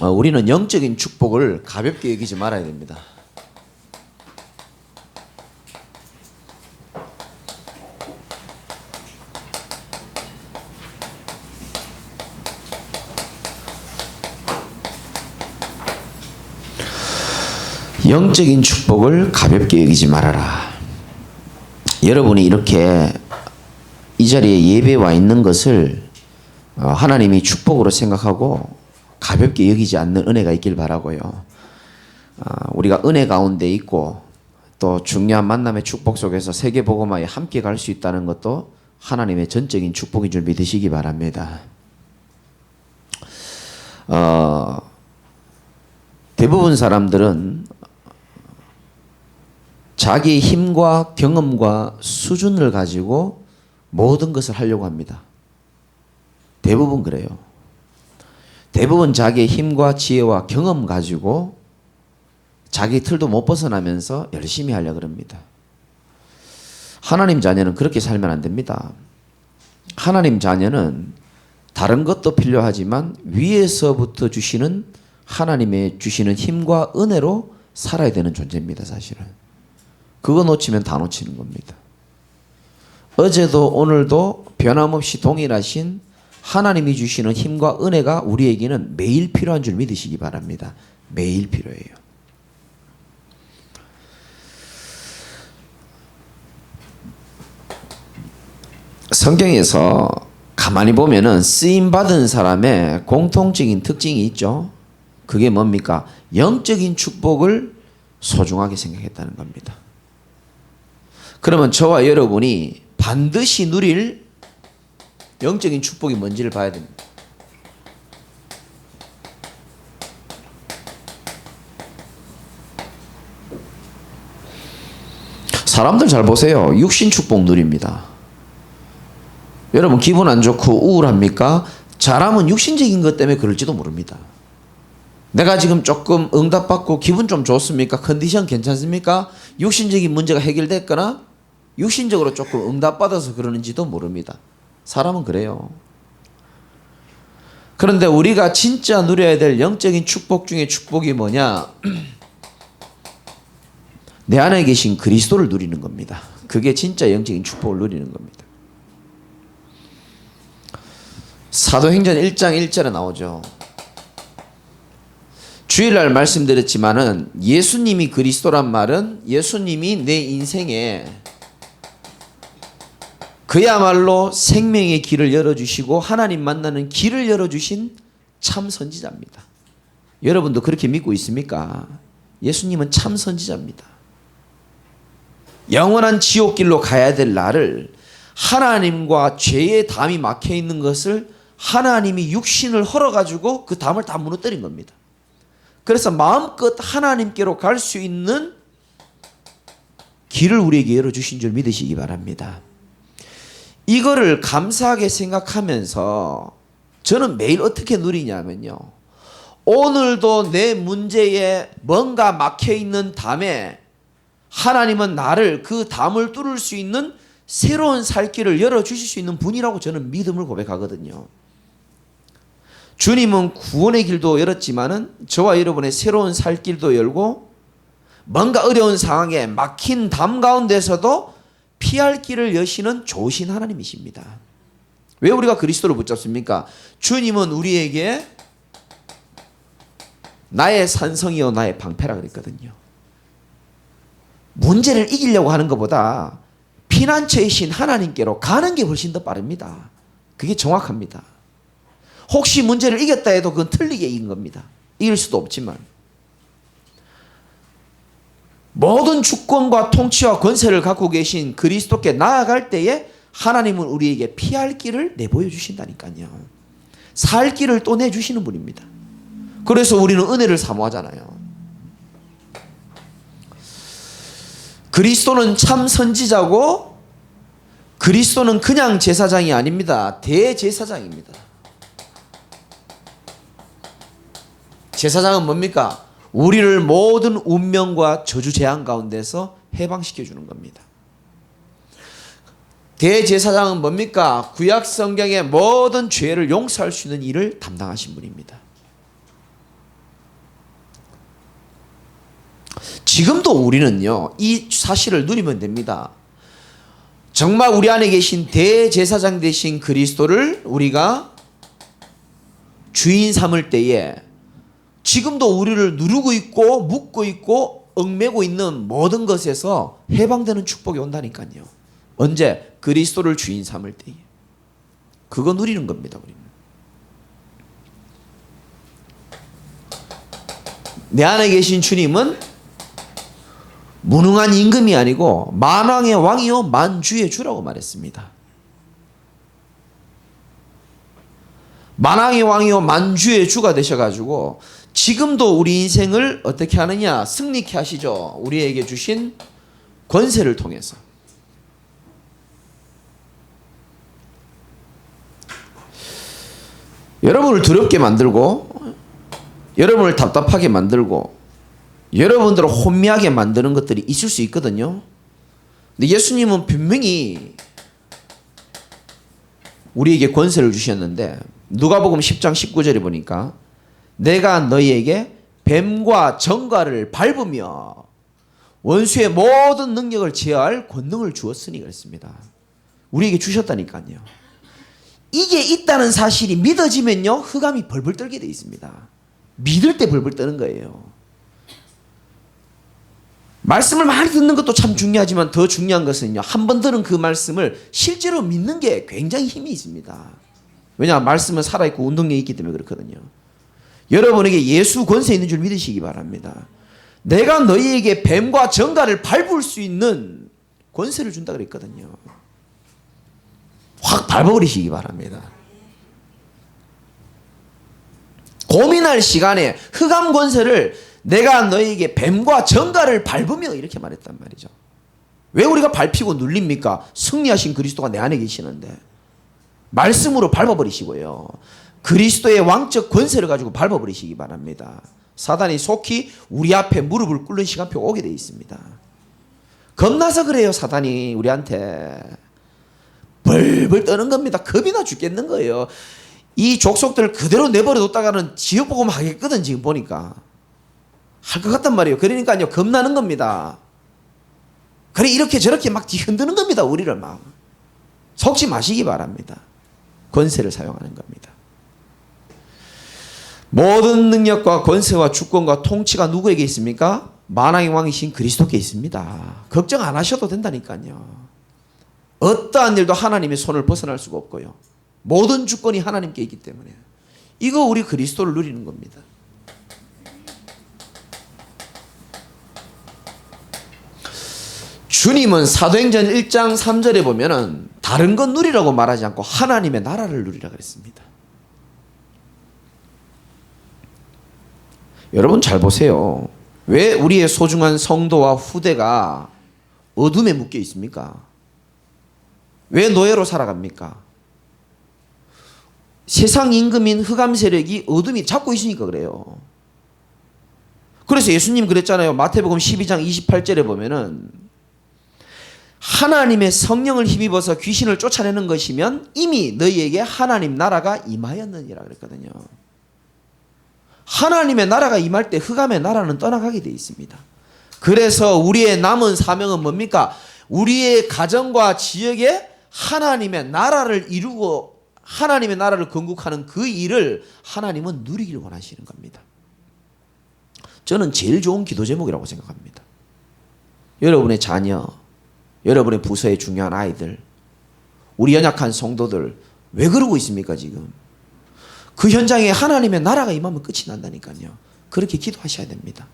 우리는 영적인 축복을 가볍게 여기지 말아야 됩니다. 영적인 축복을 가볍게 여기지 말아라. 여러분이 이렇게 이 자리에 예배에 와 있는 것을 하나님이 축복으로 생각하고 가볍게 여기지 않는 은혜가 있길 바라고요. 우리가 은혜 가운데 있고 또 중요한 만남의 축복 속에서 세계복음화에 함께 갈 수 있다는 것도 하나님의 전적인 축복인 줄 믿으시기 바랍니다. 대부분 사람들은 자기의 힘과 경험과 수준을 가지고 모든 것을 하려고 합니다. 대부분 그래요. 대부분 자기의 힘과 지혜와 경험 가지고 자기 틀도 못 벗어나면서 열심히 하려고 합니다. 하나님 자녀는 그렇게 살면 안 됩니다. 하나님 자녀는 다른 것도 필요하지만 위에서부터 주시는 하나님의 주시는 힘과 은혜로 살아야 되는 존재입니다. 사실은 그거 놓치면 다 놓치는 겁니다. 어제도 오늘도 변함없이 동일하신 하나님이 주시는 힘과 은혜가 우리에게는 매일 필요한 줄 믿으시기 바랍니다. 매일 필요해요. 성경에서 가만히 보면은 쓰임받은 사람의 공통적인 특징이 있죠. 그게 뭡니까? 영적인 축복을 소중하게 생각했다는 겁니다. 그러면 저와 여러분이 반드시 누릴 영적인 축복이 뭔지를 봐야 됩니다. 사람들 잘 보세요. 육신 축복 누립니다. 여러분 기분 안 좋고 우울합니까? 잘하면 육신적인 것 때문에 그럴지도 모릅니다. 내가 지금 조금 응답받고 기분 좀 좋습니까? 컨디션 괜찮습니까? 육신적인 문제가 해결됐거나 육신적으로 조금 응답받아서 그러는지도 모릅니다. 사람은 그래요. 그런데 우리가 진짜 누려야 될 영적인 축복 중에 축복이 뭐냐? 내 안에 계신 그리스도를 누리는 겁니다. 그게 진짜 영적인 축복을 누리는 겁니다. 사도행전 1장 1절에 나오죠. 주일날 말씀드렸지만은 예수님이 그리스도란 말은 예수님이 내 인생에 그야말로 생명의 길을 열어주시고 하나님 만나는 길을 열어주신 참 선지자입니다. 여러분도 그렇게 믿고 있습니까? 예수님은 참 선지자입니다. 영원한 지옥길로 가야 될 나를 하나님과 죄의 담이 막혀 있는 것을 하나님이 육신을 헐어가지고 그 담을 다 무너뜨린 겁니다. 그래서 마음껏 하나님께로 갈 수 있는 길을 우리에게 열어주신 줄 믿으시기 바랍니다. 이거를 감사하게 생각하면서 저는 매일 어떻게 누리냐면요. 오늘도 내 문제에 뭔가 막혀있는 담에 하나님은 나를 그 담을 뚫을 수 있는 새로운 살 길을 열어주실 수 있는 분이라고 저는 믿음을 고백하거든요. 주님은 구원의 길도 열었지만은 저와 여러분의 새로운 살 길도 열고 뭔가 어려운 상황에 막힌 담 가운데서도 피할 길을 여시는 좋으신 하나님이십니다. 왜 우리가 그리스도를 붙잡습니까? 주님은 우리에게 나의 산성이요 나의 방패라 그랬거든요. 문제를 이기려고 하는 것보다 피난처이신 하나님께로 가는 게 훨씬 더 빠릅니다. 그게 정확합니다. 혹시 문제를 이겼다 해도 그건 틀리게 이긴 겁니다. 이길 수도 없지만 모든 주권과 통치와 권세를 갖고 계신 그리스도께 나아갈 때에 하나님은 우리에게 피할 길을 내보여 주신다니까요. 살 길을 또 내주시는 분입니다. 그래서 우리는 은혜를 사모하잖아요. 그리스도는 참 선지자고 그리스도는 그냥 제사장이 아닙니다. 대제사장입니다. 제사장은 뭡니까? 우리를 모든 운명과 저주 재앙 가운데서 해방시켜 주는 겁니다. 대제사장은 뭡니까? 구약 성경의 모든 죄를 용서할 수 있는 일을 담당하신 분입니다. 지금도 우리는요, 이 사실을 누리면 됩니다. 정말 우리 안에 계신 대제사장 되신 그리스도를 우리가 주인 삼을 때에 지금도 우리를 누르고 있고 묶고 있고 얽매고 있는 모든 것에서 해방되는 축복이 온다니까요. 언제? 그리스도를 주인 삼을 때에. 그거 누리는 겁니다, 우리는. 내 안에 계신 주님은 무능한 임금이 아니고 만왕의 왕이요 만주의 주라고 말했습니다. 만왕의 왕이요 만주의 주가 되셔가지고 지금도 우리 인생을 어떻게 하느냐? 승리케 하시죠. 우리에게 주신 권세를 통해서. 여러분을 두렵게 만들고 여러분을 답답하게 만들고 여러분들을 혼미하게 만드는 것들이 있을 수 있거든요. 근데 예수님은 분명히 우리에게 권세를 주셨는데 누가복음 10장 19절에 보니까 내가 너희에게 뱀과 정갈을 밟으며 원수의 모든 능력을 제어할 권능을 주었으니 그랬습니다. 우리에게 주셨다니까요. 이게 있다는 사실이 믿어지면요 흑암이 벌벌 떨게 돼 있습니다. 믿을 때 벌벌 떠는 거예요. 말씀을 많이 듣는 것도 참 중요하지만 더 중요한 것은요, 한 번 들은 그 말씀을 실제로 믿는 게 굉장히 힘이 있습니다. 왜냐? 말씀은 살아있고 운동력이 있기 때문에 그렇거든요. 여러분에게 예수 권세 있는 줄 믿으시기 바랍니다. 내가 너희에게 뱀과 정갈을 밟을 수 있는 권세를 준다 그랬거든요. 확 밟아버리시기 바랍니다. 고민할 시간에 흑암 권세를 내가 너희에게 뱀과 정갈을 밟으며 이렇게 말했단 말이죠. 왜 우리가 밟히고 눌립니까? 승리하신 그리스도가 내 안에 계시는데 말씀으로 밟아버리시고요. 그리스도의 왕적 권세를 가지고 밟아버리시기 바랍니다. 사단이 속히 우리 앞에 무릎을 꿇는 시간표가 오게 되어 있습니다. 겁나서 그래요. 사단이 우리한테 벌벌 떠는 겁니다. 겁이 나 죽겠는 거예요. 이 족속들을 그대로 내버려뒀다가는 지옥복음 하겠거든. 지금 보니까 할 것 같단 말이에요. 그러니까요 겁나는 겁니다. 그래 이렇게 저렇게 막 뒤흔드는 겁니다. 우리를 막 속지 마시기 바랍니다. 권세를 사용하는 겁니다. 모든 능력과 권세와 주권과 통치가 누구에게 있습니까? 만왕의 왕이신 그리스도께 있습니다. 걱정 안 하셔도 된다니까요. 어떠한 일도 하나님의 손을 벗어날 수가 없고요. 모든 주권이 하나님께 있기 때문에 이거 우리 그리스도를 누리는 겁니다. 주님은 사도행전 1장 3절에 보면은 다른 건 누리라고 말하지 않고 하나님의 나라를 누리라 그랬습니다. 여러분 잘 보세요. 왜 우리의 소중한 성도와 후대가 어둠에 묶여 있습니까? 왜 노예로 살아갑니까? 세상 임금인 흑암 세력이 어둠이 잡고 있으니까 그래요. 그래서 예수님 그랬잖아요. 마태복음 12장 28절에 보면은 하나님의 성령을 힘입어서 귀신을 쫓아내는 것이면 이미 너희에게 하나님 나라가 임하였느니라 그랬거든요. 하나님의 나라가 임할 때 흑암의 나라는 떠나가게 되어 있습니다. 그래서 우리의 남은 사명은 뭡니까? 우리의 가정과 지역에 하나님의 나라를 이루고 하나님의 나라를 건국하는 그 일을 하나님은 누리기를 원하시는 겁니다. 저는 제일 좋은 기도 제목이라고 생각합니다. 여러분의 자녀, 여러분의 부서의 중요한 아이들, 우리 연약한 성도들 왜 그러고 있습니까 지금? 그 현장에 하나님의 나라가 임하면 끝이 난다니까요. 그렇게 기도하셔야 됩니다.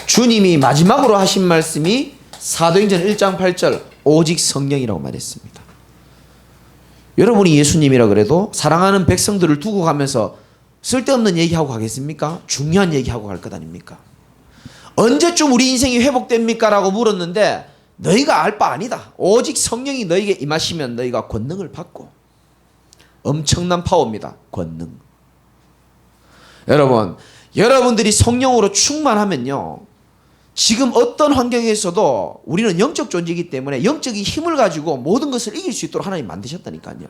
주님이 마지막으로 하신 말씀이 사도행전 1장 8절 오직 성령이라고 말했습니다. 여러분이 예수님이라 그래도 사랑하는 백성들을 두고 가면서 쓸데없는 얘기하고 가겠습니까? 중요한 얘기하고 갈 것 아닙니까? 언제쯤 우리 인생이 회복됩니까? 라고 물었는데 너희가 알 바 아니다. 오직 성령이 너희에게 임하시면 너희가 권능을 받고. 엄청난 파워입니다. 권능. 여러분, 여러분들이 성령으로 충만하면요 지금 어떤 환경에서도 우리는 영적 존재이기 때문에 영적인 힘을 가지고 모든 것을 이길 수 있도록 하나님 만드셨다니까요.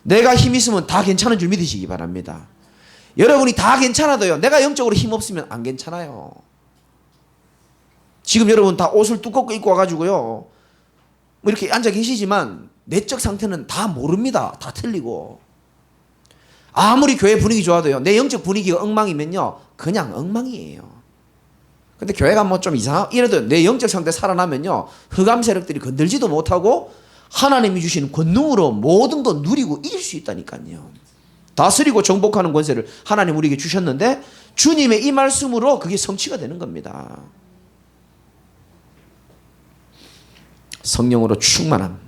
내가 힘 있으면 다 괜찮은 줄 믿으시기 바랍니다. 여러분이 다 괜찮아도요, 내가 영적으로 힘없으면 안 괜찮아요. 지금 여러분 다 옷을 두껍게 입고 와가지고요, 뭐 이렇게 앉아 계시지만 내적 상태는 다 모릅니다. 다 틀리고. 아무리 교회 분위기 좋아도요, 내 영적 분위기가 엉망이면요, 그냥 엉망이에요. 근데 교회가 뭐 좀 이래도 내 영적 상태 살아나면요, 흑암 세력들이 건들지도 못하고 하나님이 주시는 권능으로 모든 거 누리고 이길 수 있다니까요. 다스리고 정복하는 권세를 하나님 우리에게 주셨는데, 주님의 이 말씀으로 그게 성취가 되는 겁니다. 성령으로 충만함.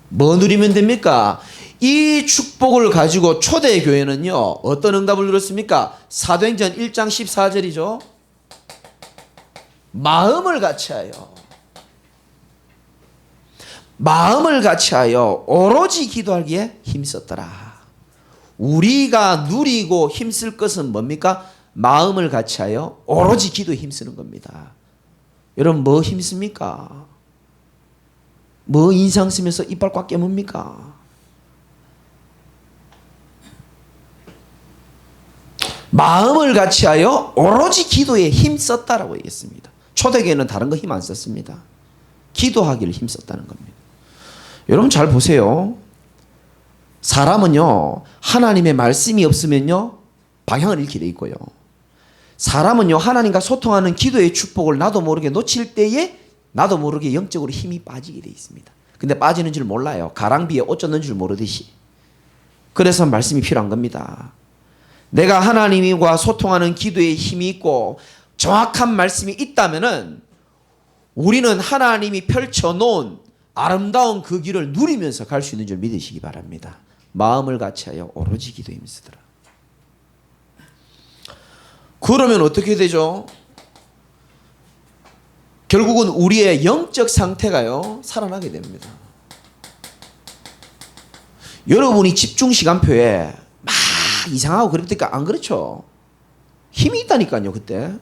뭐 누리면 됩니까? 이 축복을 가지고 초대교회는요, 어떤 응답을 누렸습니까? 사도행전 1장 14절이죠. 마음을 같이하여 오로지 기도하기에 힘썼더라. 우리가 누리고 힘쓸 것은 뭡니까? 마음을 같이하여 오로지 기도에 힘쓰는 겁니다. 여러분, 뭐 힘씁니까? 뭐 인상 쓰면서 이빨 꽉 깨뭅니까? 마음을 같이하여 오로지 기도에 힘썼다라고 얘기했습니다. 초대교회는 다른 거 힘 안 썼습니다. 기도하기를 힘썼다는 겁니다. 여러분 잘 보세요. 사람은요, 하나님의 말씀이 없으면요, 방향을 잃게 돼 있고요. 사람은요, 하나님과 소통하는 기도의 축복을 나도 모르게 놓칠 때에 나도 모르게 영적으로 힘이 빠지게 돼 있습니다. 근데 빠지는 줄 몰라요. 가랑비에 옷 젖는 줄 모르듯이. 그래서 말씀이 필요한 겁니다. 내가 하나님과 소통하는 기도에 힘이 있고 정확한 말씀이 있다면은 우리는 하나님이 펼쳐놓은 아름다운 그 길을 누리면서 갈 수 있는 줄 믿으시기 바랍니다. 마음을 같이하여 오로지 기도에 힘쓰더라. 그러면 어떻게 되죠? 결국은 우리의 영적 상태가요, 살아나게 됩니다. 여러분이 집중 시간표에 막 이상하고 그랬니까 안 그렇죠? 힘이 있다니까요, 그때.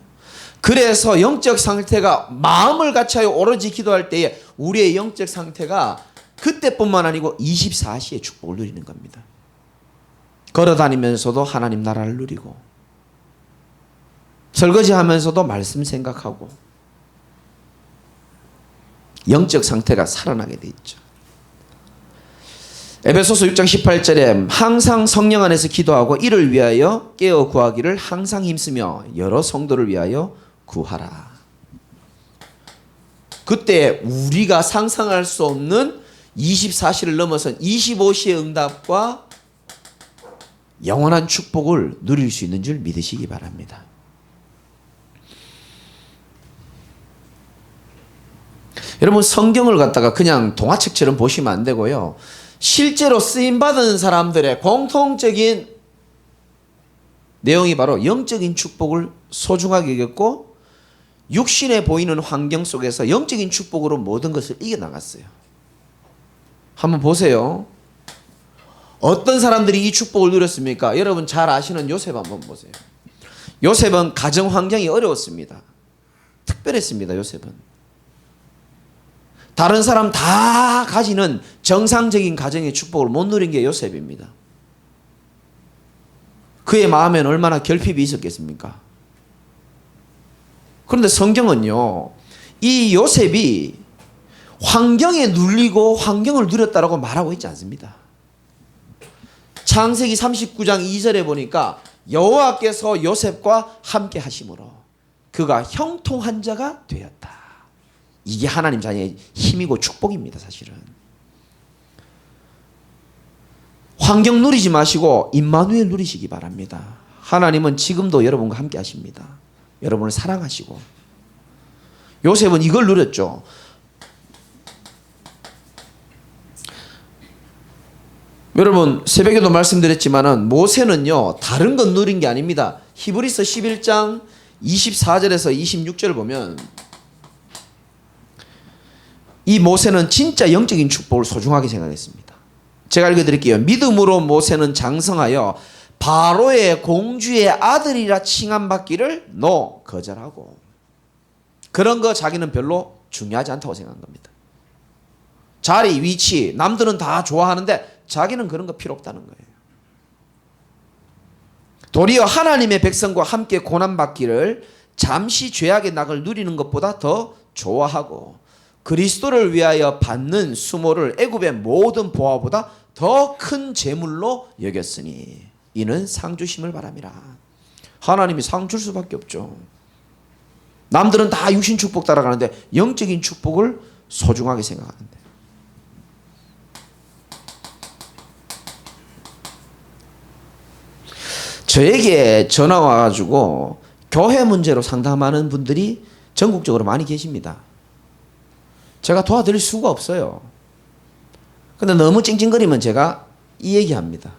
그래서 영적 상태가 마음을 같이하여 오로지 기도할 때에 우리의 영적 상태가 그때뿐만 아니고 24시에 축복을 누리는 겁니다. 걸어다니면서도 하나님 나라를 누리고, 설거지하면서도 말씀 생각하고, 영적 상태가 살아나게 돼 있죠. 에베소서 6장 18절에 항상 성령 안에서 기도하고 이를 위하여 깨어 구하기를 항상 힘쓰며 여러 성도를 위하여 구하라. 그때 우리가 상상할 수 없는 24시를 넘어선 25시의 응답과 영원한 축복을 누릴 수 있는 줄 믿으시기 바랍니다. 여러분, 성경을 갖다가 그냥 동화책처럼 보시면 안 되고요, 실제로 쓰임받은 사람들의 공통적인 내용이 바로 영적인 축복을 소중하게 여겼고 육신에 보이는 환경 속에서 영적인 축복으로 모든 것을 이겨나갔어요. 한번 보세요. 어떤 사람들이 이 축복을 누렸습니까? 여러분 잘 아시는 요셉 한번 보세요. 요셉은 가정 환경이 어려웠습니다. 특별했습니다. 요셉은 다른 사람 다 가지는 정상적인 가정의 축복을 못 누린 게 요셉입니다. 그의 마음에는 얼마나 결핍이 있었겠습니까? 그런데 성경은요, 이 요셉이 환경에 눌리고 환경을 누렸다라고 말하고 있지 않습니다. 창세기 39장 2절에 보니까 여호와께서 요셉과 함께 하심으로 그가 형통한 자가 되었다. 이게 하나님 자녀의 힘이고 축복입니다. 사실은 환경 누리지 마시고 임마누엘 누리시기 바랍니다. 하나님은 지금도 여러분과 함께 하십니다. 여러분을 사랑하시고. 요셉은 이걸 누렸죠. 여러분 새벽에도 말씀드렸지만은 모세는요, 다른 건 누린 게 아닙니다. 히브리서 11장 24절에서 26절을 보면 이 모세는 진짜 영적인 축복을 소중하게 생각했습니다. 제가 읽어드릴게요. 믿음으로 모세는 장성하여 바로의 공주의 아들이라 칭함받기를 거절하고, 그런 거 자기는 별로 중요하지 않다고 생각한 겁니다. 자리, 위치, 남들은 다 좋아하는데 자기는 그런 거 필요 없다는 거예요. 도리어 하나님의 백성과 함께 고난받기를 잠시 죄악의 낙을 누리는 것보다 더 좋아하고 그리스도를 위하여 받는 수모를 애굽의 모든 보화보다 더 큰 재물로 여겼으니 이는 상 주심을 바람이라. 하나님이 상 줄 수밖에 없죠. 남들은 다 육신 축복 따라가는데 영적인 축복을 소중하게 생각하는데, 저에게 전화 와가지고 교회 문제로 상담하는 분들이 전국적으로 많이 계십니다. 제가 도와드릴 수가 없어요. 근데 너무 찡찡거리면 제가 이 얘기합니다.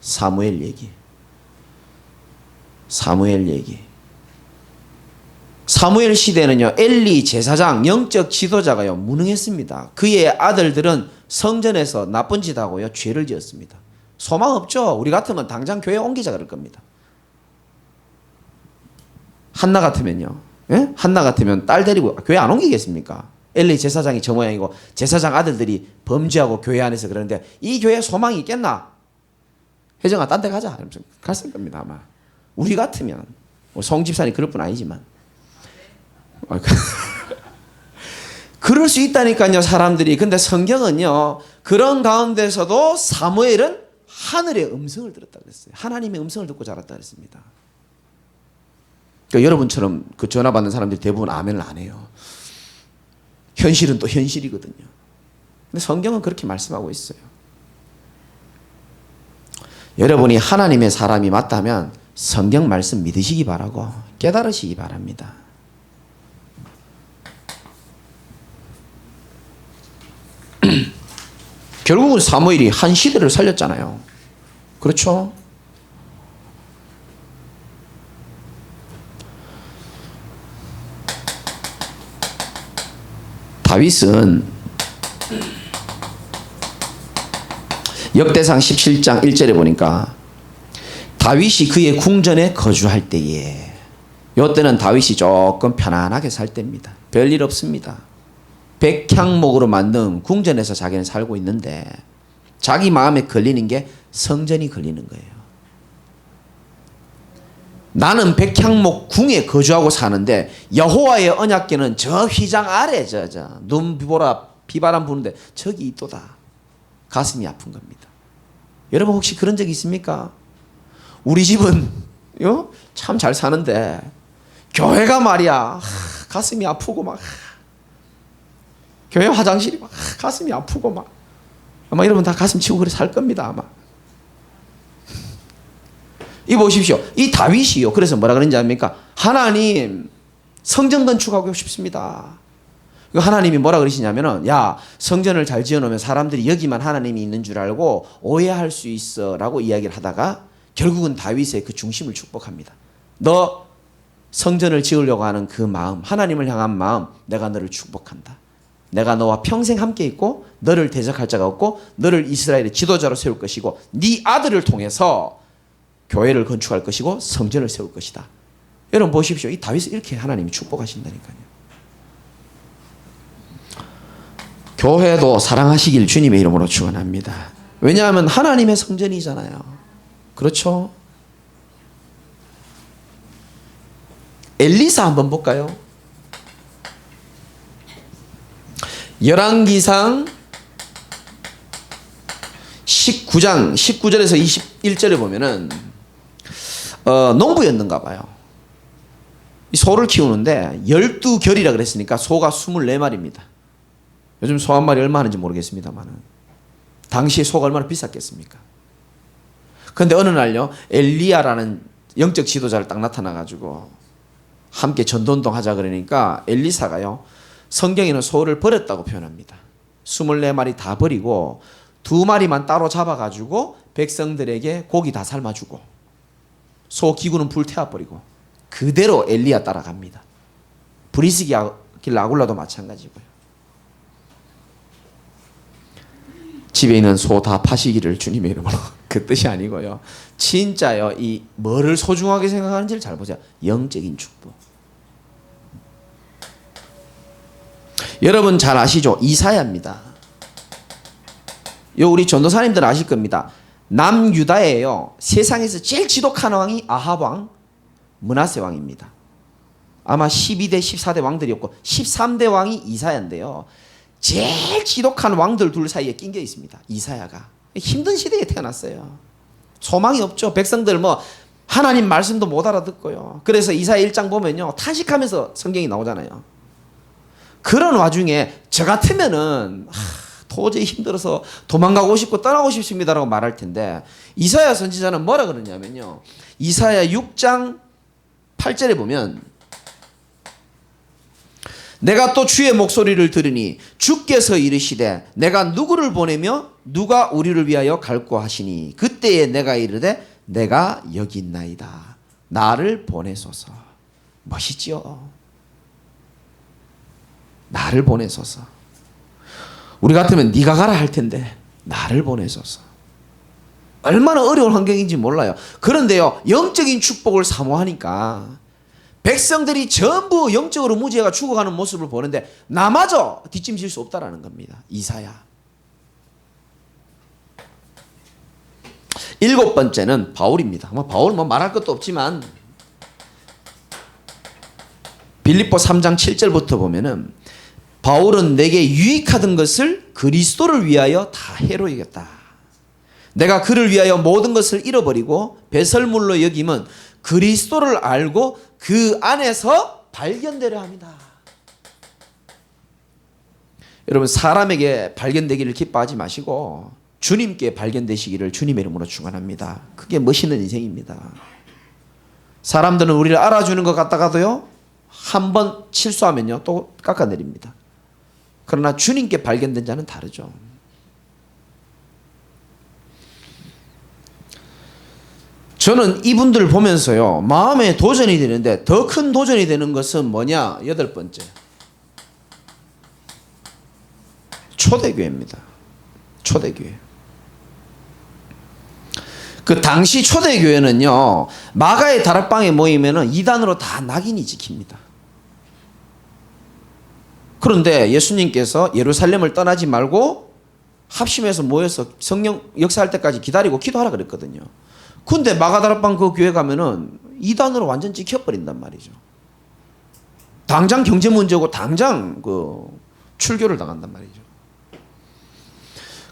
사무엘 얘기. 사무엘 시대는요, 엘리 제사장, 영적 지도자가요, 무능했습니다. 그의 아들들은 성전에서 나쁜 짓 하고요, 죄를 지었습니다. 소망 없죠? 우리 같으면 당장 교회 옮기자 그럴 겁니다. 한나 같으면요, 예? 한나 같으면 딸 데리고 교회 안 옮기겠습니까? 엘리 제사장이 저 모양이고 제사장 아들들이 범죄하고 교회 안에서 그러는데 이 교회에 소망이 있겠나? 혜정아 딴 데 가자 이러면서 갔을 겁니다 아마. 우리 같으면 송 집사님 그럴 뿐 아니지만 그럴 수 있다니까요 사람들이. 근데 성경은요 그런 가운데서도 사무엘은 하늘의 음성을 들었다 그랬어요. 하나님의 음성을 듣고 자랐다 그랬습니다. 그러니까 여러분처럼 그 전화 받는 사람들이 대부분 아멘을 안 해요. 현실은 또 현실이거든요. 근데 성경은 그렇게 말씀하고 있어요. 여러분이 하나님의 사람이 맞다면 성경 말씀 믿으시기 바라고 깨달으시기 바랍니다. 결국은 사무엘이 한 시대를 살렸잖아요. 그렇죠? 다윗은 역대상 17장 1절에 보니까 다윗이 그의 궁전에 거주할 때에, 이때는 다윗이 조금 편안하게 살 때입니다. 별일 없습니다. 백향목으로 만든 궁전에서 자기는 살고 있는데 자기 마음에 걸리는 게 성전이 걸리는 거예요. 나는 백향목 궁에 거주하고 사는데 여호와의 언약궤는 저 휘장 아래 눈보라 비바람 부는데 저기 있도다. 가슴이 아픈 겁니다. 여러분 혹시 그런 적 있습니까? 우리 집은 참 잘 사는데 교회가 말이야 가슴이 아프고 막 교회 화장실이 막 가슴이 아프고 막 아마 여러분 다 가슴 치고 그래 살 겁니다 아마. 이 보십시오. 이 다윗이요. 그래서 뭐라 그런지 압니까? 하나님 성전 건축하고 싶습니다. 하나님이 뭐라 그러시냐면은 야 성전을 잘 지어놓으면 사람들이 여기만 하나님이 있는 줄 알고 오해할 수 있어 라고 이야기를 하다가 결국은 다윗의 그 중심을 축복합니다. 너 성전을 지으려고 하는 그 마음, 하나님을 향한 마음, 내가 너를 축복한다. 내가 너와 평생 함께 있고 너를 대적할 자가 없고 너를 이스라엘의 지도자로 세울 것이고 네 아들을 통해서 교회를 건축할 것이고 성전을 세울 것이다. 여러분 보십시오. 이 다윗을 이렇게 하나님이 축복하신다니까요. 교회도 사랑하시길 주님의 이름으로 축원합니다. 왜냐하면 하나님의 성전이잖아요. 그렇죠? 엘리사 한번 볼까요? 열왕기상 19장 19절에서 21절에 보면은 농부였는가 봐요. 소를 키우는데 12결이라 그랬으니까 소가 24마리입니다. 요즘 소 한 마리 얼마 하는지 모르겠습니다만 당시에 소가 얼마나 비쌌겠습니까? 그런데 어느 날요 엘리야라는 영적 지도자를 딱 나타나가지고 함께 전도운동 하자 그러니까 엘리사가요 성경에는 소를 버렸다고 표현합니다. 24마리 다 버리고 2마리만 따로 잡아가지고 백성들에게 고기 다 삶아주고 소 기구는 불태워버리고 그대로 엘리야 따라갑니다. 브리스기 라굴라도 마찬가지고요. 집에 있는 소 다 파시기를 주님의 이름으로. 그 뜻이 아니고요. 진짜요. 이 뭐를 소중하게 생각하는지를 잘 보세요. 영적인 축복. 여러분 잘 아시죠? 이사야입니다. 요 우리 전도사님들 아실 겁니다. 남유다예요. 세상에서 제일 지독한 왕이 아합 왕, 므낫세 왕입니다. 아마 12대 14대 왕들이었고 13대 왕이 이사야인데요. 제일 지독한 왕들 둘 사이에 낀게 있습니다. 이사야가 힘든 시대에 태어났어요. 소망이 없죠. 백성들 뭐 하나님 말씀도 못 알아듣고요. 그래서 이사야 1장 보면요, 탄식하면서 성경이 나오잖아요. 그런 와중에 저 같으면은 도저히 힘들어서 도망가고 싶고 떠나고 싶습니다라고 말할 텐데, 이사야 선지자는 뭐라 그러냐면요, 이사야 6장 8절에 보면 내가 또 주의 목소리를 들으니 주께서 이르시되 내가 누구를 보내며 누가 우리를 위하여 갈고 하시니 그때에 내가 이르되 내가 여기 있나이다. 나를 보내소서. 멋있죠? 나를 보내소서. 우리 같으면 네가 가라 할 텐데 나를 보내소서. 얼마나 어려운 환경인지 몰라요. 그런데요, 영적인 축복을 사모하니까 백성들이 전부 영적으로 무지해가 죽어가는 모습을 보는데 나마저 뒷짐질 수 없다라는 겁니다. 이사야. 7번째는 바울입니다. 바울 말할 것도 없지만 빌립보 3장 7절부터 보면은 바울은 내게 유익하던 것을 그리스도를 위하여 다 해로 여겼다. 내가 그를 위하여 모든 것을 잃어버리고 배설물로 여김은 그리스도를 알고 그 안에서 발견되려 합니다. 여러분, 사람에게 발견되기를 기뻐하지 마시고 주님께 발견되시기를 주님의 이름으로 축원합니다. 그게 멋있는 인생입니다. 사람들은 우리를 알아주는 것 같다가도요, 한번 실수하면요 또 깎아내립니다. 그러나 주님께 발견된 자는 다르죠. 저는 이분들 보면서요, 마음에 도전이 되는데 더 큰 도전이 되는 것은 뭐냐? 8번째, 초대교회입니다. 초대교회. 그 당시 초대교회는요, 마가의 다락방에 모이면은 이단으로 다 낙인이 찍힙니다. 그런데 예수님께서 예루살렘을 떠나지 말고 합심해서 모여서 성령 역사할 때까지 기다리고 기도하라 그랬거든요. 근데 마가다락방 그 교회 가면은 이단으로 완전 찍혀버린단 말이죠. 당장 경제 문제고 당장 그 출교를 당한단 말이죠.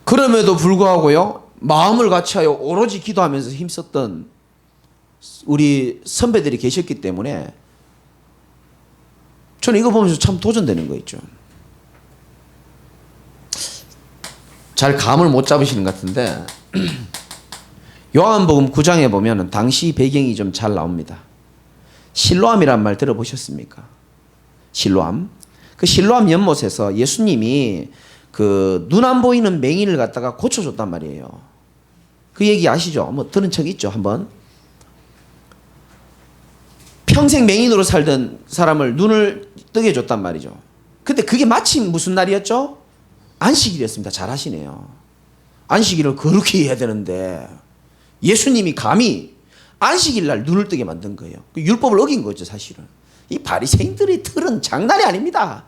그럼에도 불구하고요, 마음을 같이하여 오로지 기도하면서 힘썼던 우리 선배들이 계셨기 때문에 저는 이거 보면서 참 도전되는 거 있죠. 잘 감을 못 잡으시는 것 같은데 요한복음 9장에 보면 당시 배경이 좀 잘 나옵니다. 실로암이란 말 들어보셨습니까? 실로암. 그 실로암 연못에서 예수님이 그 눈 안 보이는 맹인을 갖다가 고쳐줬단 말이에요. 그 얘기 아시죠? 뭐 들은 적 있죠, 한번. 평생 맹인으로 살던 사람을 눈을 뜨게 해줬단 말이죠. 근데 그게 마침 무슨 날이었죠? 안식일이었습니다. 잘 하시네요. 안식일을 그렇게 해야 되는데 예수님이 감히 안식일 날 눈을 뜨게 만든 거예요. 그 율법을 어긴 거죠, 사실은. 이 바리새인들의 틀은 장난이 아닙니다.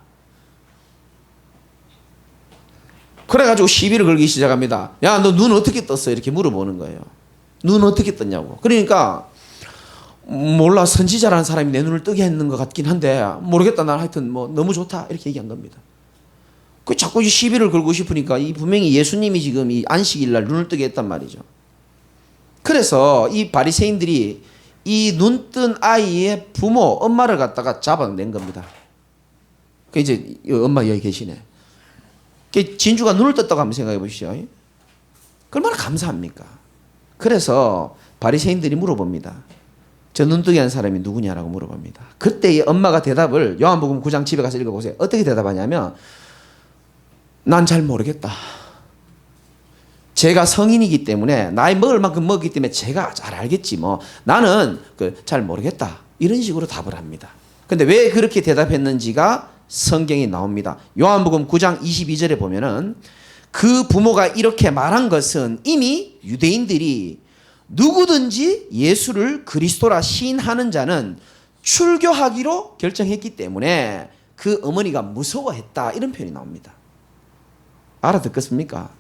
그래가지고 시비를 걸기 시작합니다. 야, 너 눈 어떻게 떴어? 이렇게 물어보는 거예요. 눈 어떻게 떴냐고. 그러니까 몰라, 선지자라는 사람이 내 눈을 뜨게 했는 것 같긴 한데 모르겠다, 난 하여튼 뭐 너무 좋다, 이렇게 얘기한 겁니다. 그 자꾸 이 시비를 걸고 싶으니까 이 분명히 예수님이 지금 이 안식일 날 눈을 뜨게 했단 말이죠. 그래서 이 바리새인들이 이 눈뜬 아이의 부모, 엄마를 갖다가 잡아낸 겁니다. 그 이제 엄마 여기 계시네. 진주가 눈을 떴다고 한번 생각해 보시죠. 얼마나 감사합니까? 그래서 바리새인들이 물어봅니다. 저 눈뜨게 한 사람이 누구냐라고 물어봅니다. 그때 이 엄마가 대답을, 요한복음 9장 집에 가서 읽어보세요. 어떻게 대답하냐면, 난 잘 모르겠다. 제가 성인이기 때문에 나이 먹을 만큼 먹기 때문에 제가 잘 알겠지 뭐, 나는 잘 모르겠다, 이런 식으로 답을 합니다. 근데 왜 그렇게 대답했는지가 성경에 나옵니다. 요한복음 9장 22절에 보면은 그 부모가 이렇게 말한 것은 이미 유대인들이 누구든지 예수를 그리스도라 시인하는 자는 출교하기로 결정했기 때문에 그 어머니가 무서워했다, 이런 표현이 나옵니다. 알아듣겠습니까?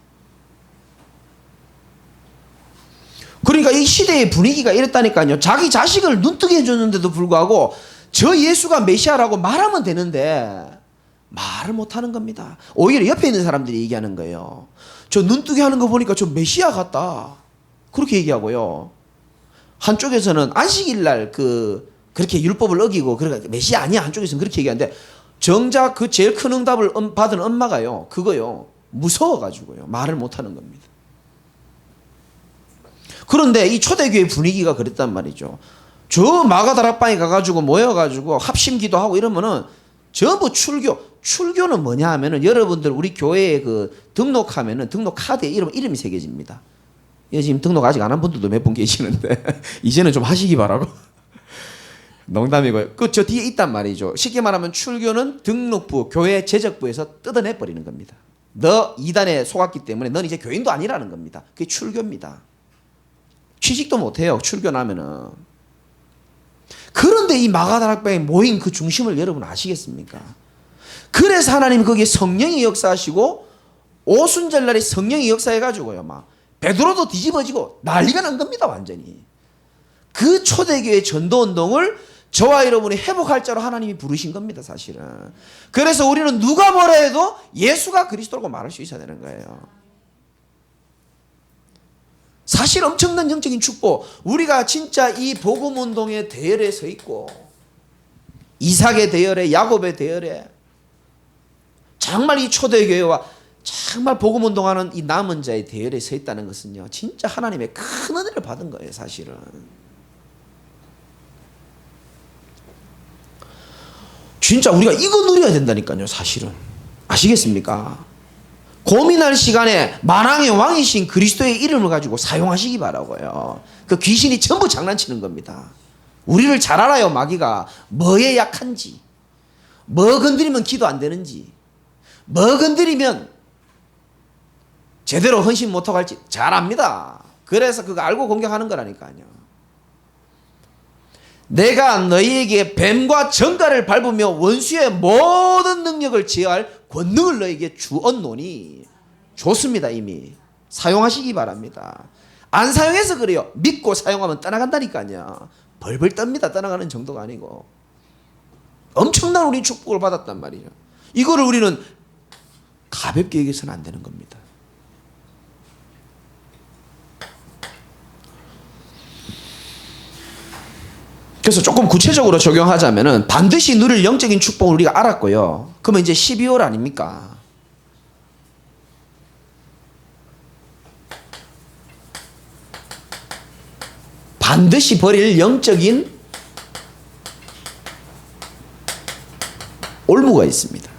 그러니까 이 시대의 분위기가 이랬다니까요. 자기 자식을 눈뜨게 해줬는데도 불구하고 저 예수가 메시아라고 말하면 되는데 말을 못하는 겁니다. 오히려 옆에 있는 사람들이 얘기하는 거예요. 저 눈뜨게 하는 거 보니까 저 메시아 같다. 그렇게 얘기하고요. 한쪽에서는 안식일 날 그렇게 율법을 어기고 그러니까 메시아 아니야. 한쪽에서는 그렇게 얘기하는데 정작 그 제일 큰 응답을 받은 엄마가요. 그거요. 무서워가지고요. 말을 못하는 겁니다. 그런데 이 초대교회 분위기가 그랬단 말이죠. 저 마가다락방에 가가지고 모여가지고 합심기도 하고 이러면은 전부 출교는 뭐냐 하면은 여러분들 우리 교회에 등록하면은 등록 카드에 이름이 새겨집니다. 지금 등록 아직 안 한 분들도 몇 분 계시는데 이제는 좀 하시기 바라고. 농담이고요. 저 뒤에 있단 말이죠. 쉽게 말하면 출교는 등록부, 교회 재적부에서 뜯어내 버리는 겁니다. 너 이단에 속았기 때문에 넌 이제 교인도 아니라는 겁니다. 그게 출교입니다. 취직도 못해요. 출교나면은. 그런데 이 마가다락방에 모인 그 중심을 여러분 아시겠습니까? 그래서 하나님 거기에 성령이 역사하시고 오순절날에 성령이 역사해가지고요. 막 베드로도 뒤집어지고 난리가 난 겁니다. 완전히. 그 초대교회 전도운동을 저와 여러분이 회복할 자로 하나님이 부르신 겁니다. 사실은. 그래서 우리는 누가 뭐라 해도 예수가 그리스도라고 말할 수 있어야 되는 거예요. 사실 엄청난 영적인 축복. 우리가 진짜 이 복음운동의 대열에 서 있고 이삭의 대열에 야곱의 대열에 정말 이 초대교회와 정말 복음운동하는 이 남은 자의 대열에 서 있다는 것은요. 진짜 하나님의 큰 은혜를 받은 거예요. 사실은. 진짜 우리가 이거 누려야 된다니까요. 사실은. 아시겠습니까? 고민할 시간에 만왕의 왕이신 그리스도의 이름을 가지고 사용하시기 바라고요. 그 귀신이 전부 장난치는 겁니다. 우리를 잘 알아요. 마귀가 뭐에 약한지, 뭐 건드리면 기도 안 되는지, 뭐 건드리면 제대로 헌신 못하고 할지 잘 압니다. 그래서 그거 알고 공격하는 거라니까요. 내가 너희에게 뱀과 정갈을 밟으며 원수의 모든 능력을 제어할 권능을 너희에게 주었노니. 좋습니다. 이미 사용하시기 바랍니다. 안 사용해서 그래요. 믿고 사용하면 떠나간다니까요. 벌벌 떱니다. 떠나가는 정도가 아니고 엄청난 우리 축복을 받았단 말이죠. 이거를 우리는 가볍게 여기서는 안 되는 겁니다. 그래서 조금 구체적으로 적용하자면은 반드시 누릴 영적인 축복을 우리가 알았고요. 그러면 이제 12월 아닙니까? 반드시 버릴 영적인 올무가 있습니다.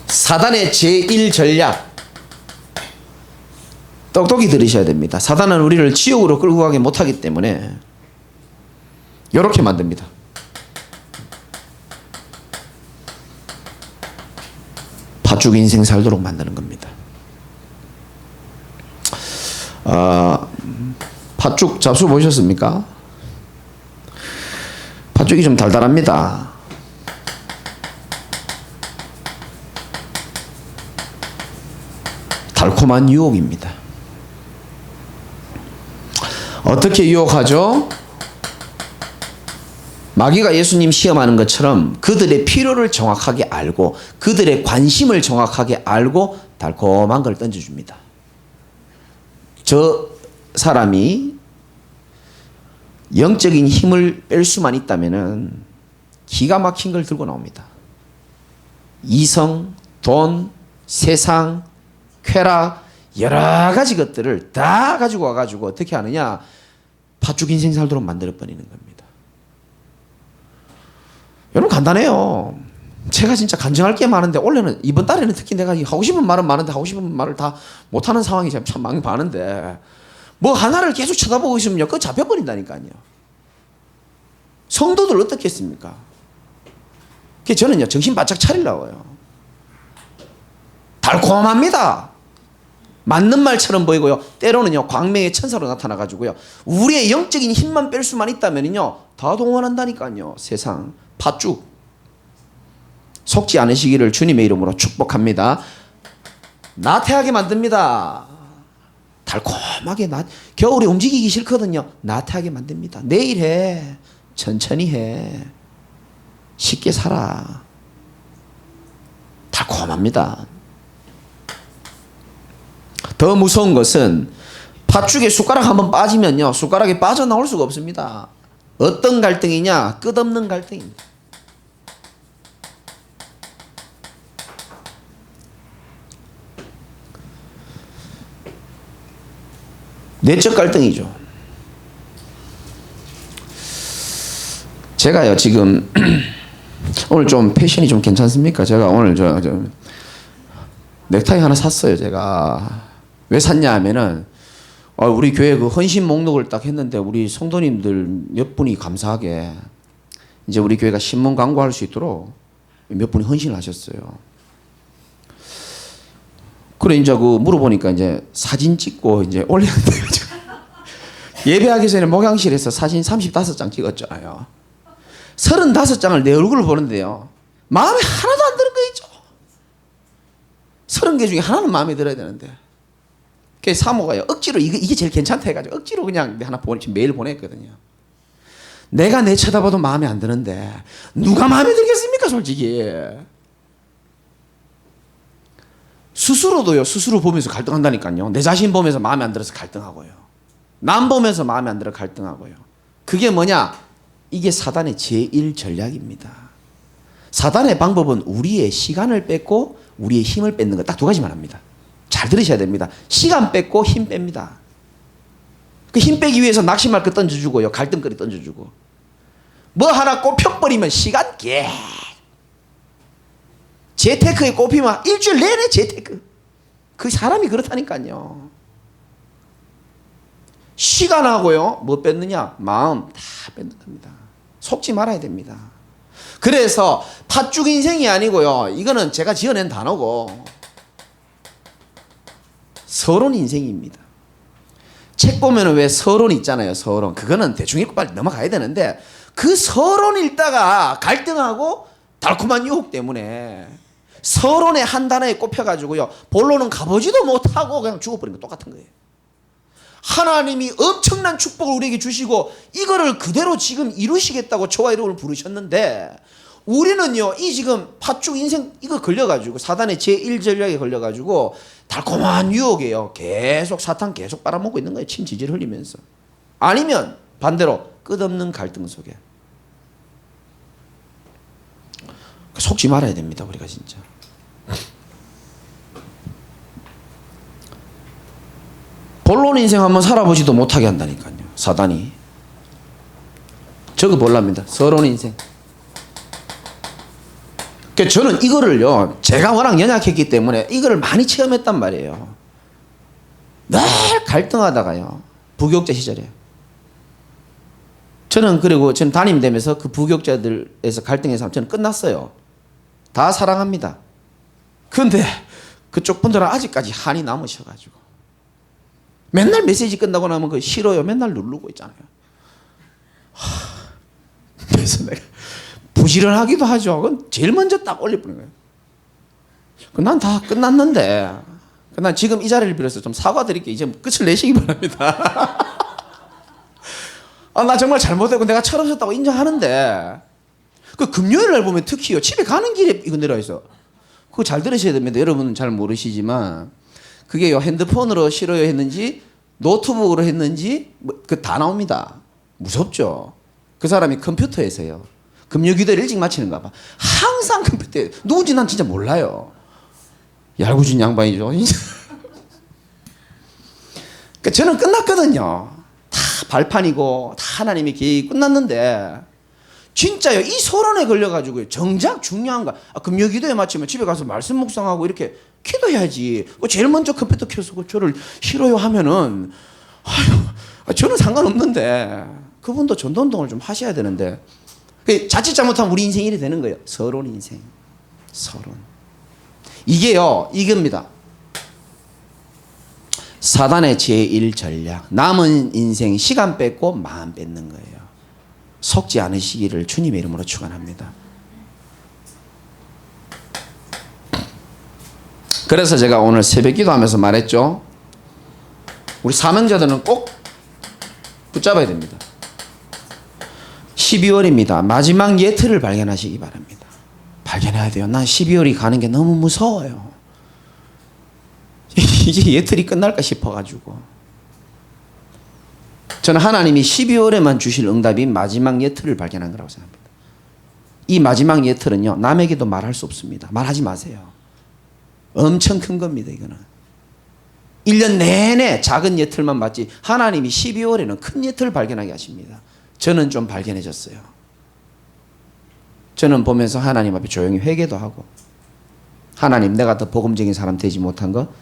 사단의 제1전략 똑똑히 들으셔야 됩니다. 사단은 우리를 지옥으로 끌고 가게 못하기 때문에 이렇게 만듭니다. 팥죽 인생 살도록 만드는 겁니다. 팥죽 잡수 보셨습니까? 팥죽이 좀 달달합니다. 달콤한 유혹입니다. 어떻게 유혹하죠? 마귀가 예수님 시험하는 것처럼 그들의 필요를 정확하게 알고 그들의 관심을 정확하게 알고 달콤한 걸 던져줍니다. 저 사람이 영적인 힘을 뺄 수만 있다면은 기가 막힌 걸 들고 나옵니다. 이성, 돈, 세상, 쾌락, 여러 가지 것들을 다 가지고 와가지고 어떻게 하느냐? 팥죽 인생 살도록 만들어버리는 겁니다. 여러분 간단해요. 제가 진짜 간증할 게 많은데 원래는 이번 달에는 특히 내가 하고 싶은 말은 많은데 하고 싶은 말을 다 못하는 상황이 참 많은데 뭐 하나를 계속 쳐다보고 있으면요 그거 잡혀버린다니까요. 성도들 어떻게 했습니까? 그래서 저는요 정신 바짝 차리려고요. 달콤합니다. 맞는 말처럼 보이고요. 때로는요 광명의 천사로 나타나가지고요. 우리의 영적인 힘만 뺄 수만 있다면요 다 동원한다니까요. 세상 팥죽 속지 않으시기를 주님의 이름으로 축복합니다. 나태하게 만듭니다. 달콤하게 겨울에 움직이기 싫거든요. 나태하게 만듭니다. 내일 해. 천천히 해. 쉽게 살아. 달콤합니다. 더 무서운 것은 팥죽에 숟가락 한번 빠지면요, 숟가락이 빠져나올 수가 없습니다. 어떤 갈등이냐? 끝없는 갈등입니다. 내적 갈등이죠. 제가요 지금 오늘 좀 패션이 좀 괜찮습니까? 제가 오늘 저 넥타이 하나 샀어요. 제가 왜 샀냐 하면은 우리 교회 그 헌신 목록을 딱 했는데 우리 성도님들 몇 분이 감사하게 이제 우리 교회가 신문 광고할 수 있도록 몇 분이 헌신을 하셨어요. 그래 이제 그 물어보니까 이제 사진 찍고 이제 올려야 돼가지고 예배하기 전에 목양실에서 사진 35장 찍었잖아요. 35장을 내 얼굴을 보는데요, 마음에 하나도 안 드는 거 있죠. 30개 중에 하나는 마음에 들어야 되는데, 그래서 사모가요 억지로 이게 제일 괜찮다 해가지고 억지로 그냥 하나 메일 보냈거든요. 내가 내 쳐다봐도 마음에 안 드는데 누가 마음에 들겠습니까, 솔직히. 스스로도요, 스스로 보면서 갈등한다니까요. 내 자신 보면서 마음에 안 들어서 갈등하고요. 남 보면서 마음에 안 들어 갈등하고요. 그게 뭐냐? 이게 사단의 제1 전략입니다. 사단의 방법은 우리의 시간을 뺏고 우리의 힘을 뺏는 것, 딱 두 가지만 합니다. 잘 들으셔야 됩니다. 시간 뺏고 힘 뺍니다. 그 힘 빼기 위해서 낚시말 그 던져주고요, 갈등거리 던져주고, 뭐 하나 꼽혀버리면 시간 개. 재테크에 꼽히면 일주일 내내 재테크. 그 사람이 그렇다니까요. 시간하고요, 뭐 뺏느냐? 마음 다 뺏는답니다. 속지 말아야 됩니다. 그래서 팥죽 인생이 아니고요, 이거는 제가 지어낸 단어고 서론 인생입니다. 책 보면 왜 서론 있잖아요. 서론. 그거는 대충 읽고 빨리 넘어가야 되는데, 그 서론 읽다가 갈등하고 달콤한 유혹 때문에 서론의 한 단어에 꼽혀가지고요, 본론은 가보지도 못하고 그냥 죽어버린 거 똑같은 거예요. 하나님이 엄청난 축복을 우리에게 주시고 이거를 그대로 지금 이루시겠다고 저와 여러분을 부르셨는데, 우리는요 이 지금 팥죽 인생 이거 걸려가지고 사단의 제1 전략에 걸려가지고 달콤한 유혹이에요. 계속 사탄 계속 빨아먹고 있는 거예요. 침 지질 흘리면서. 아니면 반대로 끝없는 갈등 속에. 속지 말아야 됩니다, 우리가 진짜. 본론 인생 한번 살아보지도 못하게 한다니까요, 사단이. 저거 볼랍니다. 서론 인생. 그러니까 저는 이거를요, 제가 워낙 연약했기 때문에 이거를 많이 체험했단 말이에요. 늘 갈등하다가요, 부교육자 시절에. 저는 그리고 저는 담임되면서 그 부교육자들에서 갈등해서 저는 끝났어요. 다 사랑합니다. 그런데 그쪽 분들은 아직까지 한이 남으셔가지고 맨날 메시지 끝나고 나면 그 싫어요 맨날 누르고 있잖아요. 그래서 내가 부지런하기도 하죠. 그건 제일 먼저 딱 올려보는 거예요. 난 다 끝났는데, 난 지금 이 자리를 빌어서 좀 사과드릴게요. 이제 끝을 내시기 바랍니다. 나 정말 잘못했고 내가 철없었다고 인정하는데, 그 금요일 날 보면 특히요, 집에 가는 길에 이거 내려와 있어. 그거 잘 들으셔야 됩니다. 여러분은 잘 모르시지만 그게요, 핸드폰으로 싫어요 했는지 노트북으로 했는지 그 다 나옵니다. 무섭죠. 그 사람이 컴퓨터에서요, 금요 기도를 일찍 마치는가 봐. 항상 컴퓨터에. 누군지 난 진짜 몰라요. 얄궂은 양반이죠. 그러니까 저는 끝났거든요. 다 발판이고 다 하나님의 계획이 끝났는데, 진짜요, 이 서론에 걸려가지고 정작 중요한 거, 금요 기도에 마치면 집에 가서 말씀 묵상하고 이렇게 기도해야지. 제일 먼저 컴퓨터 켜서 저를 싫어요 하면은, 저는 상관없는데 그분도 전도운동을 좀 하셔야 되는데, 자칫 잘못하면 우리 인생이 이래 되는 거예요. 서론 인생. 서론. 이게요, 이겁니다. 사단의 제1 전략. 남은 인생 시간 뺏고 마음 뺏는 거예요. 속지 않으시기를 주님의 이름으로 축원합니다. 그래서 제가 오늘 새벽 기도하면서 말했죠. 우리 사명자들은 꼭 붙잡아야 됩니다. 12월입니다. 마지막 예틀을 발견하시기 바랍니다. 발견해야 돼요. 난 12월이 가는 게 너무 무서워요. 이제 예틀이 끝날까 싶어가지고. 저는 하나님이 12월에만 주실 응답이 마지막 예틀을 발견한 거라고 생각합니다. 이 마지막 예틀은요, 남에게도 말할 수 없습니다. 말하지 마세요. 엄청 큰 겁니다, 이거는. 1년 내내 작은 예틀만 맞지 하나님이 12월에는 큰 예틀을 발견하게 하십니다. 저는 좀 발견해졌어요. 저는 보면서 하나님 앞에 조용히 회개도 하고, 하나님 내가 더 복음적인 사람 되지 못한 거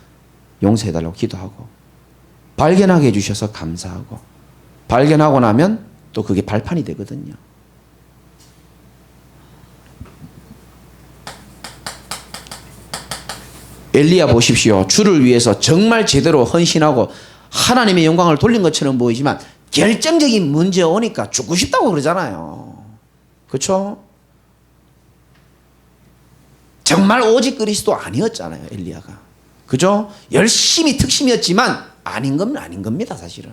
용서해달라고 기도하고, 발견하게 해주셔서 감사하고, 발견하고 나면 또 그게 발판이 되거든요. 엘리야 보십시오. 주를 위해서 정말 제대로 헌신하고 하나님의 영광을 돌린 것처럼 보이지만 결정적인 문제 오니까 죽고 싶다고 그러잖아요. 그렇죠? 정말 오직 그리스도 아니었잖아요, 엘리야가. 그죠? 열심히 특심이었지만 아닌 건 아닌 겁니다, 사실은.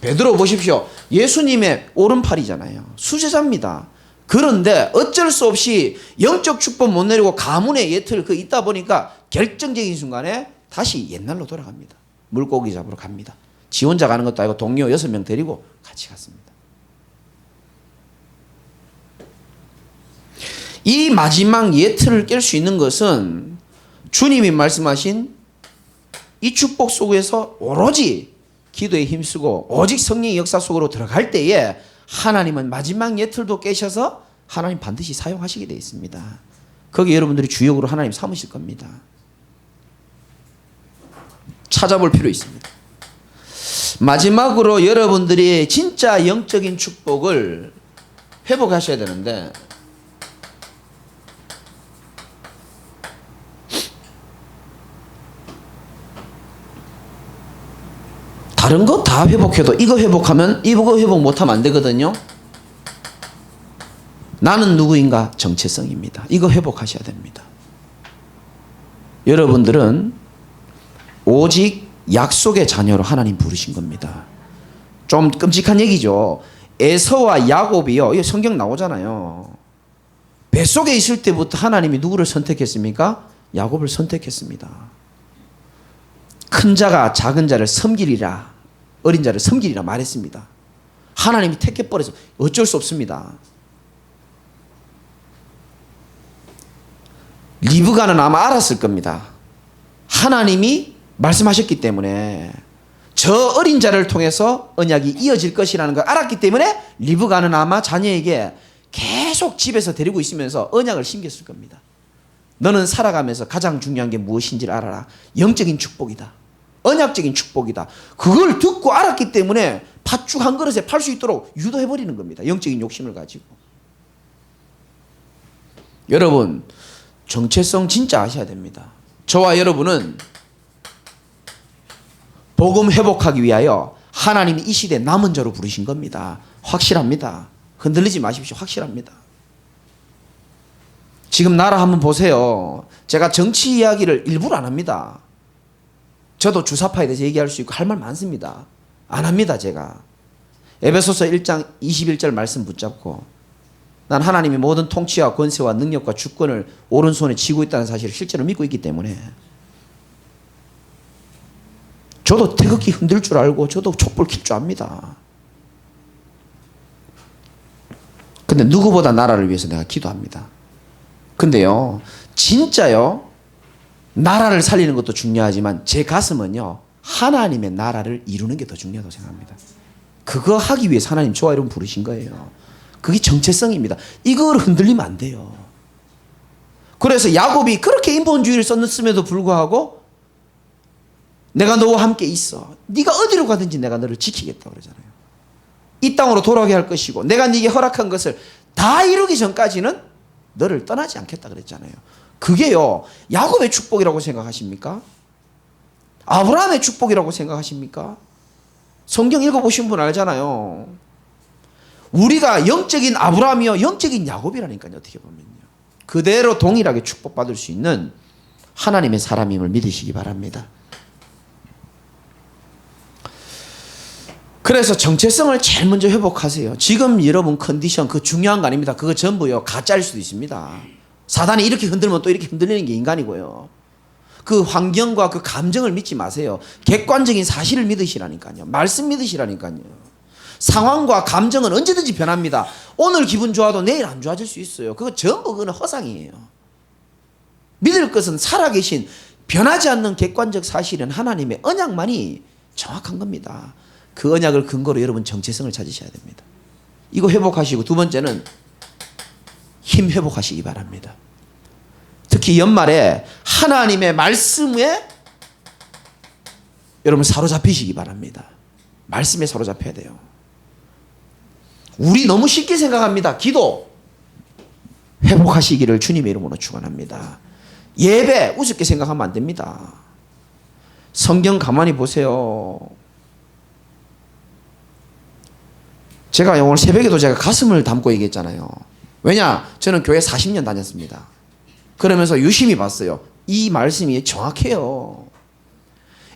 베드로 보십시오. 예수님의 오른팔이잖아요. 수제자입니다. 그런데 어쩔 수 없이 영적 축복 못 내리고 가문의 예틀 있다 보니까 결정적인 순간에 다시 옛날로 돌아갑니다. 물고기 잡으러 갑니다. 지 혼자 가는 것도 아니고 동료 6명 데리고 같이 갔습니다. 이 마지막 예틀을 깰 수 있는 것은 주님이 말씀하신 이 축복 속에서 오로지 기도에 힘쓰고 오직 성령의 역사 속으로 들어갈 때에 하나님은 마지막 예틀도 깨셔서 하나님 반드시 사용하시게 되어 있습니다. 거기 여러분들이 주역으로 하나님 삼으실 겁니다. 찾아볼 필요 있습니다. 마지막으로 여러분들이 진짜 영적인 축복을 회복하셔야 되는데, 다른 거 다 회복해도 이거 회복하면 이거 회복 못하면 안 되거든요. 나는 누구인가? 정체성입니다. 이거 회복하셔야 됩니다. 여러분들은 오직 약속의 자녀로 하나님 부르신 겁니다. 좀 끔찍한 얘기죠. 에서와 야곱이요, 이거 성경 나오잖아요. 뱃속에 있을 때부터 하나님이 누구를 선택했습니까? 야곱을 선택했습니다. 큰 자가 작은 자를 섬기리라, 어린 자를 섬기리라 말했습니다. 하나님이 택해버려서 어쩔 수 없습니다. 리브가는 아마 알았을 겁니다. 하나님이 말씀하셨기 때문에 저 어린 자를 통해서 언약이 이어질 것이라는 걸 알았기 때문에 리브가는 아마 자녀에게 계속 집에서 데리고 있으면서 언약을 심겼을 겁니다. 너는 살아가면서 가장 중요한 게 무엇인지를 알아라. 영적인 축복이다. 언약적인 축복이다. 그걸 듣고 알았기 때문에 팥죽 한 그릇에 팔 수 있도록 유도해버리는 겁니다. 영적인 욕심을 가지고. 여러분, 정체성 진짜 아셔야 됩니다. 저와 여러분은 복음 회복하기 위하여 하나님이 이 시대에 남은 자로 부르신 겁니다. 확실합니다. 흔들리지 마십시오. 확실합니다. 지금 나라 한번 보세요. 제가 정치 이야기를 일부러 안 합니다. 저도 주사파에 대해서 얘기할 수 있고 할 말 많습니다. 안 합니다, 제가. 에베소서 1장 21절 말씀 붙잡고, 난 하나님이 모든 통치와 권세와 능력과 주권을 오른손에 쥐고 있다는 사실을 실제로 믿고 있기 때문에 저도 태극기 흔들 줄 알고 저도 촛불 킬 줄 압니다. 근데 누구보다 나라를 위해서 내가 기도합니다. 근데요, 진짜요, 나라를 살리는 것도 중요하지만 제 가슴은요, 하나님의 나라를 이루는 게 더 중요하다고 생각합니다. 그거 하기 위해서 하나님 저와 여러분 부르신 거예요. 그게 정체성입니다. 이걸 흔들리면 안 돼요. 그래서 야곱이 그렇게 인본주의를 썼음에도 불구하고 내가 너와 함께 있어. 네가 어디로 가든지 내가 너를 지키겠다 그러잖아요. 이 땅으로 돌아오게 할 것이고 내가 네게 허락한 것을 다 이루기 전까지는 너를 떠나지 않겠다 그랬잖아요. 그게요, 야곱의 축복이라고 생각하십니까? 아브라함의 축복이라고 생각하십니까? 성경 읽어보신 분 알잖아요. 우리가 영적인 아브라함이요 영적인 야곱이라니까요. 어떻게 보면요, 그대로 동일하게 축복받을 수 있는 하나님의 사람임을 믿으시기 바랍니다. 그래서 정체성을 제일 먼저 회복하세요. 지금 여러분 컨디션 그 중요한 거 아닙니다. 그거 전부요 가짜일 수도 있습니다. 사단이 이렇게 흔들면 또 이렇게 흔들리는 게 인간이고요. 그 환경과 그 감정을 믿지 마세요. 객관적인 사실을 믿으시라니까요. 말씀 믿으시라니까요. 상황과 감정은 언제든지 변합니다. 오늘 기분 좋아도 내일 안 좋아질 수 있어요. 그거 전부 그건 허상이에요. 믿을 것은 살아계신 변하지 않는 객관적 사실은 하나님의 언약만이 정확한 겁니다. 그 언약을 근거로 여러분 정체성을 찾으셔야 됩니다. 이거 회복하시고 두 번째는 힘 회복하시기 바랍니다. 특히 연말에 하나님의 말씀에 여러분 사로잡히시기 바랍니다. 말씀에 사로잡혀야 돼요. 우리 너무 쉽게 생각합니다. 기도 회복하시기를 주님의 이름으로 축원합니다. 예배 우습게 생각하면 안 됩니다. 성경 가만히 보세요. 제가 오늘 새벽에도 제가 가슴을 담고 얘기했잖아요. 왜냐? 저는 교회 40년 다녔습니다. 그러면서 유심히 봤어요. 이 말씀이 정확해요.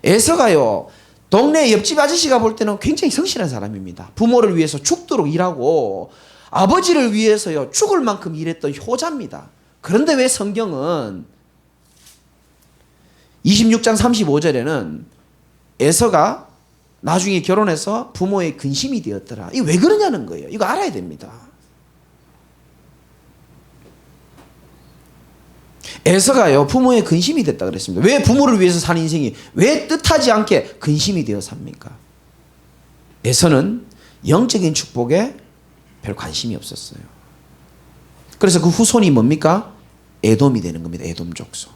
에서가요, 동네 옆집 아저씨가 볼 때는 굉장히 성실한 사람입니다. 부모를 위해서 죽도록 일하고 아버지를 위해서요 죽을 만큼 일했던 효자입니다. 그런데 왜 성경은 26장 35절에는 에서가 나중에 결혼해서 부모의 근심이 되었더라. 이거 왜 그러냐는 거예요. 이거 알아야 됩니다. 에서가요 부모의 근심이 됐다 그랬습니다. 왜 부모를 위해서 사는 인생이 왜 뜻하지 않게 근심이 되어 삽니까? 에서는 영적인 축복에 별 관심이 없었어요. 그래서 그 후손이 뭡니까? 에돔이 되는 겁니다. 에돔 족속.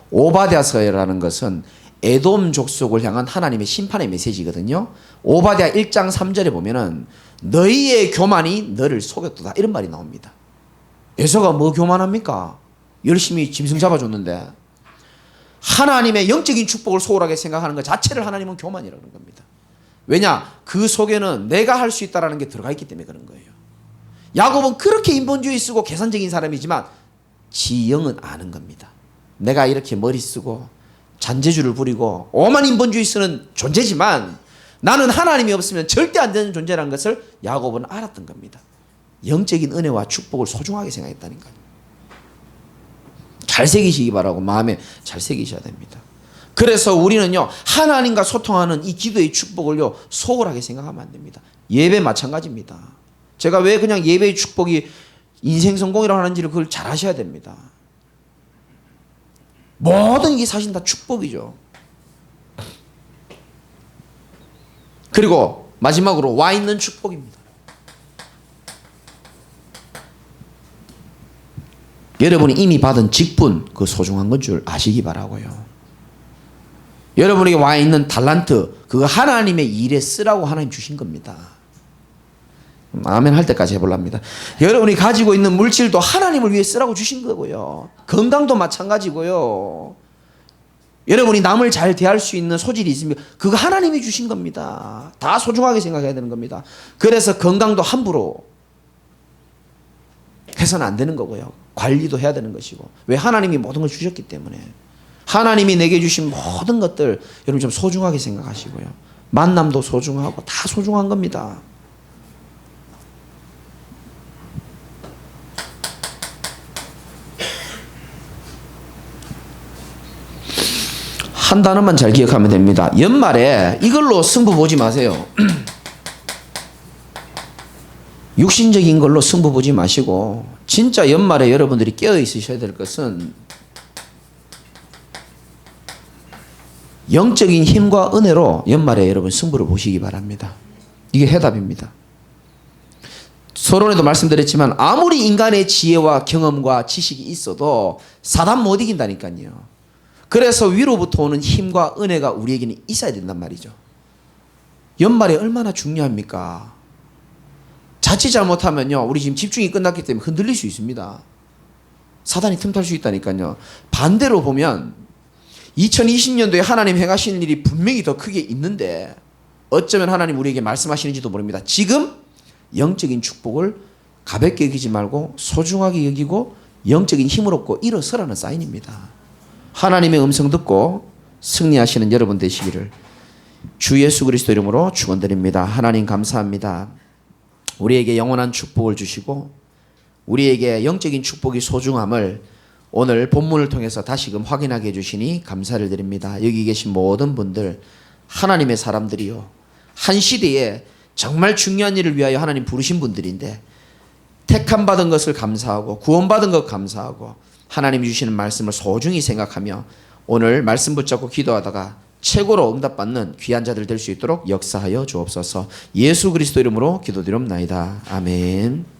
오바댜서라는 것은 에돔 족속을 향한 하나님의 심판의 메시지거든요. 오바댜 1장 3절에 보면은 너희의 교만이 너를 속였도다 이런 말이 나옵니다. 에서가 뭐 교만합니까? 열심히 짐승 잡아줬는데 하나님의 영적인 축복을 소홀하게 생각하는 것 자체를 하나님은 교만이라는 겁니다. 왜냐? 그 속에는 내가 할 수 있다는 게 들어가 있기 때문에 그런 거예요. 야곱은 그렇게 인본주의 쓰고 계산적인 사람이지만 지 영은 아는 겁니다. 내가 이렇게 머리 쓰고 잔재주를 부리고 오만 인본주의 쓰는 존재지만 나는 하나님이 없으면 절대 안 되는 존재라는 것을 야곱은 알았던 겁니다. 영적인 은혜와 축복을 소중하게 생각했다니까요. 잘 새기시기 바라고 마음에 잘 새기셔야 됩니다. 그래서 우리는요 하나님과 소통하는 이 기도의 축복을요 소홀하게 생각하면 안 됩니다. 예배 마찬가지입니다. 제가 왜 그냥 예배의 축복이 인생 성공이라고 하는지를 그걸 잘 아셔야 됩니다. 모든 이게 사실 다 축복이죠. 그리고 마지막으로 와 있는 축복입니다. 여러분이 이미 받은 직분 그 소중한 건 줄 아시기 바라고요. 여러분에게 와 있는 달란트 그거 하나님의 일에 쓰라고 하나님 주신 겁니다. 아멘 할 때까지 해보랍니다. 여러분이 가지고 있는 물질도 하나님을 위해 쓰라고 주신 거고요. 건강도 마찬가지고요. 여러분이 남을 잘 대할 수 있는 소질이 있으면 그거 하나님이 주신 겁니다. 다 소중하게 생각해야 되는 겁니다. 그래서 건강도 함부로 해서는 안 되는 거고요. 관리도 해야 되는 것이고. 왜? 하나님이 모든 걸 주셨기 때문에. 하나님이 내게 주신 모든 것들 여러분 좀 소중하게 생각하시고요. 만남도 소중하고 다 소중한 겁니다. 한 단어만 잘 기억하면 됩니다. 연말에 이걸로 승부 보지 마세요. 육신적인 걸로 승부 보지 마시고 진짜 연말에 여러분들이 깨어 있으셔야 될 것은 영적인 힘과 은혜로 연말에 여러분 승부를 보시기 바랍니다. 이게 해답입니다. 서론에도 말씀드렸지만 아무리 인간의 지혜와 경험과 지식이 있어도 사단 못 이긴다니까요. 그래서 위로부터 오는 힘과 은혜가 우리에게는 있어야 된단 말이죠. 연말에 얼마나 중요합니까? 자칫 잘못하면요 우리 지금 집중이 끝났기 때문에 흔들릴 수 있습니다. 사단이 틈탈 수 있다니까요. 반대로 보면 2020년도에 하나님 행하시는 일이 분명히 더 크게 있는데 어쩌면 하나님 우리에게 말씀하시는지도 모릅니다. 지금 영적인 축복을 가볍게 여기지 말고 소중하게 여기고 영적인 힘을 얻고 일어서라는 사인입니다. 하나님의 음성 듣고 승리하시는 여러분 되시기를 주 예수 그리스도 이름으로 축원드립니다. 하나님 감사합니다. 우리에게 영원한 축복을 주시고 우리에게 영적인 축복이 소중함을 오늘 본문을 통해서 다시금 확인하게 해주시니 감사를 드립니다. 여기 계신 모든 분들 하나님의 사람들이요, 한 시대에 정말 중요한 일을 위하여 하나님 부르신 분들인데 택함 받은 것을 감사하고 구원받은 것 감사하고 하나님 주시는 말씀을 소중히 생각하며 오늘 말씀 붙잡고 기도하다가 최고로 응답받는 귀한 자들 될 수 있도록 역사하여 주옵소서. 예수 그리스도 이름으로 기도드립나이다. 아멘.